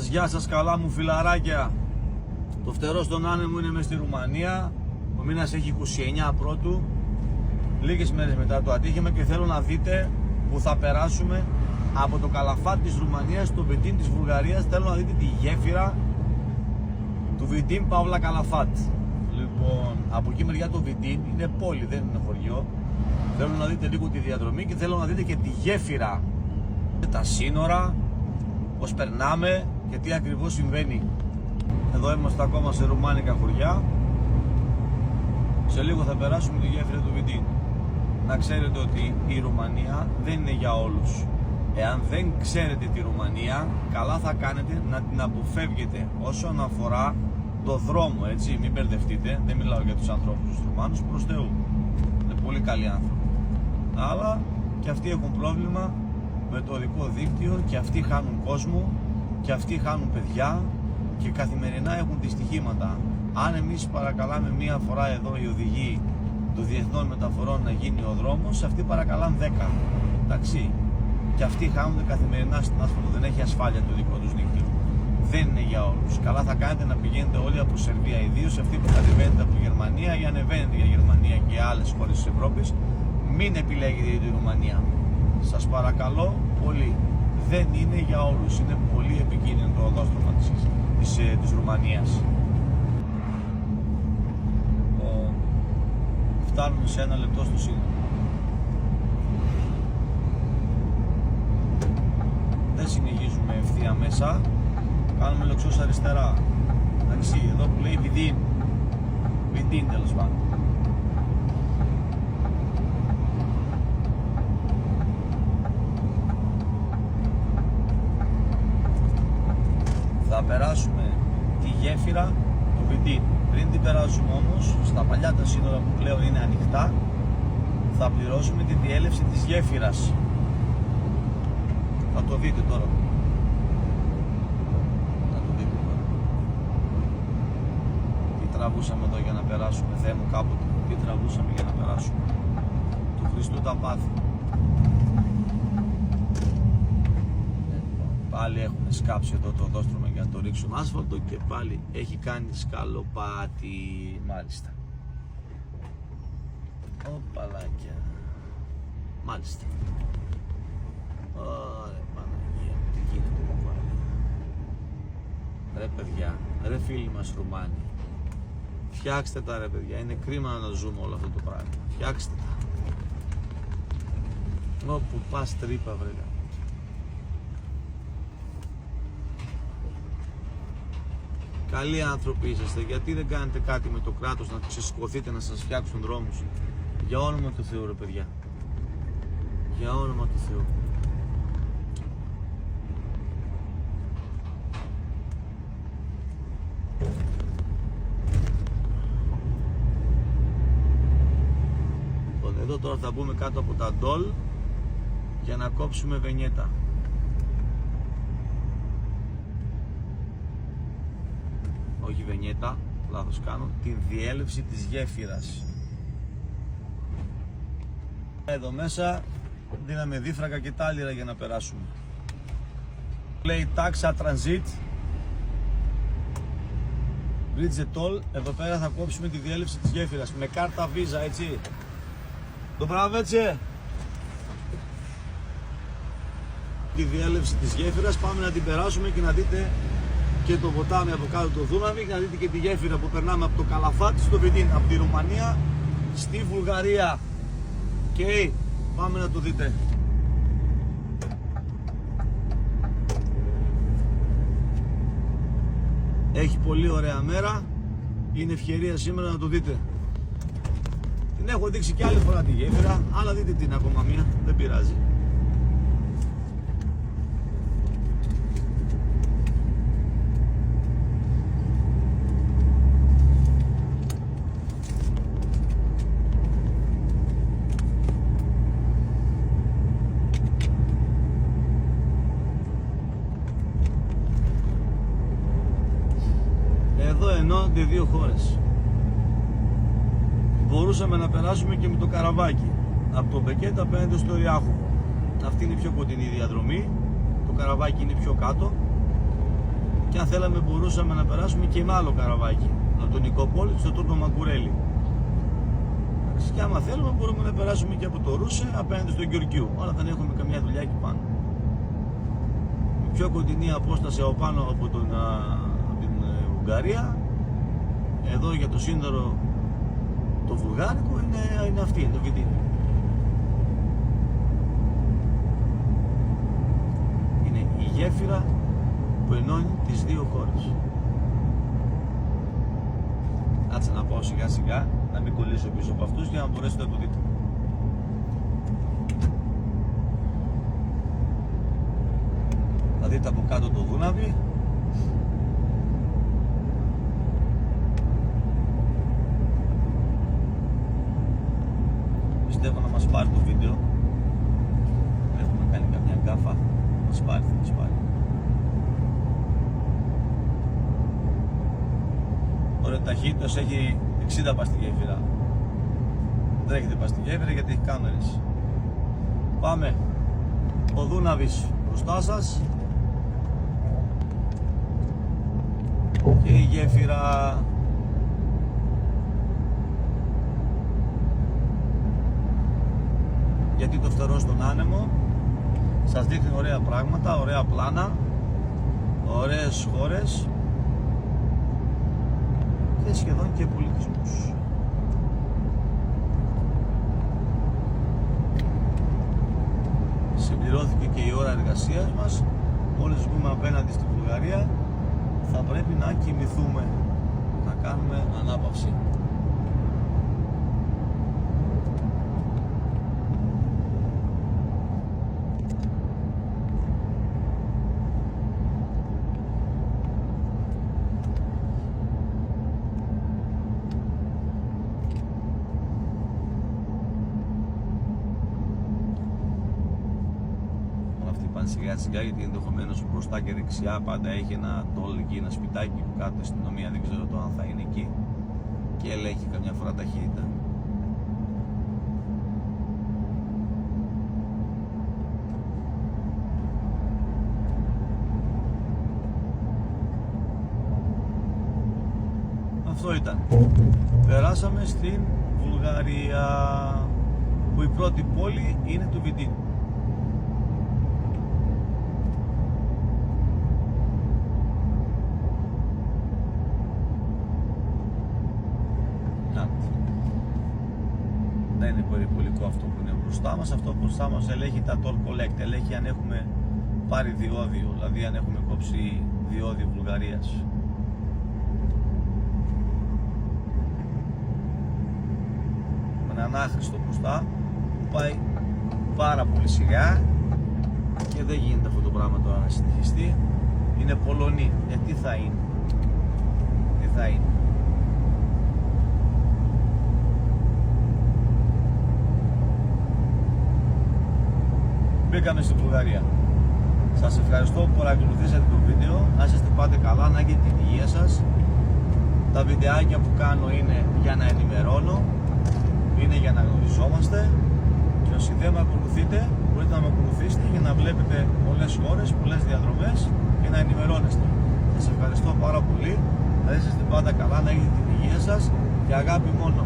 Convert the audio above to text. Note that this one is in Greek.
Γεια σας καλά μου φιλαράκια. Το φτερό στον άνεμο είναι μες στη Ρουμανία. Ο μήνας έχει 29 πρώτου, λίγες μέρες μετά το ατύχημα, και θέλω να δείτε που θα περάσουμε από το Καλαφάτ της Ρουμανίας στο Βιτίν της Βουλγαρίας. Θέλω να δείτε τη γέφυρα του Βιτίν Παύλα Καλαφάτ. Λοιπόν, από εκεί μεριά το Βιτίν είναι πόλη, δεν είναι χωριό. Θέλω να δείτε λίγο τη διαδρομή και θέλω να δείτε και τη γέφυρα, τα σύνορα, πώς περνάμε και τι ακριβώς συμβαίνει. Εδώ είμαστε ακόμα σε ρουμάνικα χωριά. Σε λίγο θα περάσουμε τη γέφυρα του Βιτίν. Να ξέρετε ότι η Ρουμανία δεν είναι για όλους. Εάν δεν ξέρετε τη Ρουμανία, καλά θα κάνετε να την αποφεύγετε όσον αφορά το δρόμο, έτσι, μην μπερδευτείτε. Δεν μιλάω για τους ανθρώπους τους Ρουμάνους, προς Θεού. Είναι πολύ καλοί άνθρωποι. Αλλά και αυτοί έχουν πρόβλημα με το οδικό δίκτυο και αυτοί χάνουν κόσμο και αυτοί χάνουν παιδιά και καθημερινά έχουν δυστυχήματα. Αν εμείς παρακαλάμε μία φορά εδώ οι οδηγοί των διεθνών μεταφορών να γίνει ο δρόμος, αυτοί παρακαλάνε 10. Εντάξει. Και αυτοί χάνονται καθημερινά στην άσφαλτο. Δεν έχει ασφάλεια το δικό τους δίκτυο. Δεν είναι για όλους. Καλά θα κάνετε να πηγαίνετε όλοι από Σερβία, ιδίως αυτοί που κατεβαίνετε από τη Γερμανία ή ανεβαίνετε για Γερμανία και άλλες χώρες της Ευρώπης. Μην επιλέγετε τη Ρουμανία. Σας παρακαλώ πολύ. Δεν είναι για όλους. Είναι πολύ επικίνδυνο το οδόστρωμα της Ρουμανίας. Φτάνουμε σε 1 λεπτό στο σύνορο. Δεν συνεχίζουμε ευθεία μέσα. Κάνουμε λοξός αριστερά. Εντάξει, εδώ που λέει Βιτίν. Βιτίν τέλος πάντων. Θα περάσουμε τη γέφυρα του Βιτίν. Πριν την περάσουμε όμως, στα παλιά τα σύνορα που πλέον είναι ανοιχτά, θα πληρώσουμε τη διέλευση της γέφυρας. Θα το δείτε τώρα. Θα το δείτε τώρα. Τι τραβούσαμε εδώ για να περάσουμε, Θεέ μου, κάποτε. Τι τραβούσαμε για να περάσουμε. Του Χριστού τα πάθη. Πάλι έχουν σκάψει εδώ το οδόστρωμα για να το ρίξουν άσφαλτο και πάλι έχει κάνει σκαλοπάτι. Μάλιστα. Οπαλάκια. Μάλιστα. Ωραία Παναγία, τι γίνεται εδώ πάλι. Ρε παιδιά, ρε φίλοι μας Ρουμάνοι, φτιάξτε τα ρε παιδιά, είναι κρίμα να ζούμε όλο αυτό το πράγμα. Φτιάξτε τα. Όπου πας τρύπα βρε. Καλοί άνθρωποι είσαστε, γιατί δεν κάνετε κάτι με το κράτος να ξεσηκωθείτε να σας φτιάξουν δρόμους? Για όνομα του Θεού ρε παιδιά. Για όνομα του Θεού. Εδώ τώρα θα μπούμε κάτω από τα ντόλ για να κόψουμε Βενιέτα. Όχι Βενιέτα, λάθος κάνω, την διέλευση της γέφυρας. Εδώ μέσα δίναμε δίφρακα και τάλιρα για να περάσουμε. Λέει τάξα transit Bridge Toll. Εδώ πέρα θα κόψουμε τη διέλευση της γέφυρας με κάρτα Visa, έτσι. Το πράγμα έτσι. Τη διέλευση της γέφυρας πάμε να την περάσουμε και να δείτε και το ποτάμι από κάτω το Δούναβι και να δείτε και τη γέφυρα που περνάμε από το Καλαφάτ στο Βιτίν, από τη Ρουμανία στη Βουλγαρία. Και πάμε να το δείτε. Έχει πολύ ωραία μέρα. Είναι ευκαιρία σήμερα να το δείτε. Την έχω δείξει και άλλη φορά τη γέφυρα, αλλά δείτε την ακόμα μία, δεν πειράζει. Εδώ ενώνται δύο χώρες. Μπορούσαμε να περάσουμε και με το καραβάκι από το Μπεκέτ απέναντι στο Ριάχοβο. Αυτή είναι η πιο κοντινή διαδρομή. Το καραβάκι είναι πιο κάτω. και αν θέλαμε μπορούσαμε να περάσουμε και με άλλο καραβάκι από τον Νικόπολη στο Τούρνο Μαγκουρέλη. Και άμα θέλουμε μπορούμε να περάσουμε και από το Ρούσε απέναντι στον Γεωργίου, αλλά δεν έχουμε καμιά δουλειά εκεί πάνω. Η πιο κοντινή απόσταση από πάνω από την Ουγγαρία, εδώ για το σύνδερο το βουλγάρικο, είναι αυτή, είναι το Βιντίνι. Είναι η γέφυρα που ενώνει τις δύο χώρες. Κάτσε να πάω σιγά σιγά, να μην κολλήσω πίσω από αυτούς για να μπορέσετε να το δείτε. Θα δείτε από κάτω το Δούναβι. Πιστεύω να μας πάρει το βίντεο. Έχουμε κάνει καμιά γκάφα. Μας πάρει, θα μας πάρει. Ωραία, ταχύτητος έχει 60 πας στη γέφυρα. Δεν έχετε πας στη γέφυρα γιατί έχει κάμερες. Πάμε. Ο Δούναβης μπροστά σας. Και η γέφυρα. Γιατί το φτερό στον άνεμο σας δείχνει ωραία πράγματα, ωραία πλάνα, ωραίες χώρες και σχεδόν και πολιτισμούς. Συμπληρώθηκε και η ώρα εργασίας μας. Μόλις βγούμε απέναντι στη Βουλγαρία θα πρέπει να κοιμηθούμε, να κάνουμε ανάπαυση. Σιγά σιγά, γιατί ενδεχομένως μπροστά και δεξιά πάντα έχει ένα τόλ εκεί, ένα σπιτάκι που κάτω η αστυνομία, δεν ξέρω το αν θα είναι εκεί και ελέγχει καμιά φορά ταχύτητα. Αυτό ήταν. Περάσαμε στην Βουλγαρία, που η πρώτη πόλη είναι το Βιντίνι. Δεν είναι περιπολικό αυτό που είναι μπροστά μας. Αυτό που μπροστά μας ελέγχει τα toll collect, ελέγχει αν έχουμε πάρει διόδιο, δηλαδή αν έχουμε κόψει διόδιο Βουλγαρίας. Με έναν άχρηστο μπροστά που πάει πάρα πολύ σιγά και δεν γίνεται αυτό το πράγμα τώρα να συνεχιστεί. Είναι Πολωνοί. Τι θα είναι, τι θα είναι. Μπήκαμε στη Βουλγαρία. Σας ευχαριστώ που παρακολουθήσατε το βίντεο. Να είστε πάντα καλά, να έχετε την υγεία σας. Τα βιντεάκια που κάνω είναι για να ενημερώνω, είναι για να γνωριζόμαστε. Και όσοι δεν με ακολουθείτε, μπορείτε να με ακολουθήσετε για να βλέπετε πολλές χώρες, πολλές διαδρομές και να ενημερώνεστε. Σας ευχαριστώ πάρα πολύ. Να είστε πάντα καλά, να έχετε την υγεία σας και αγάπη μόνο.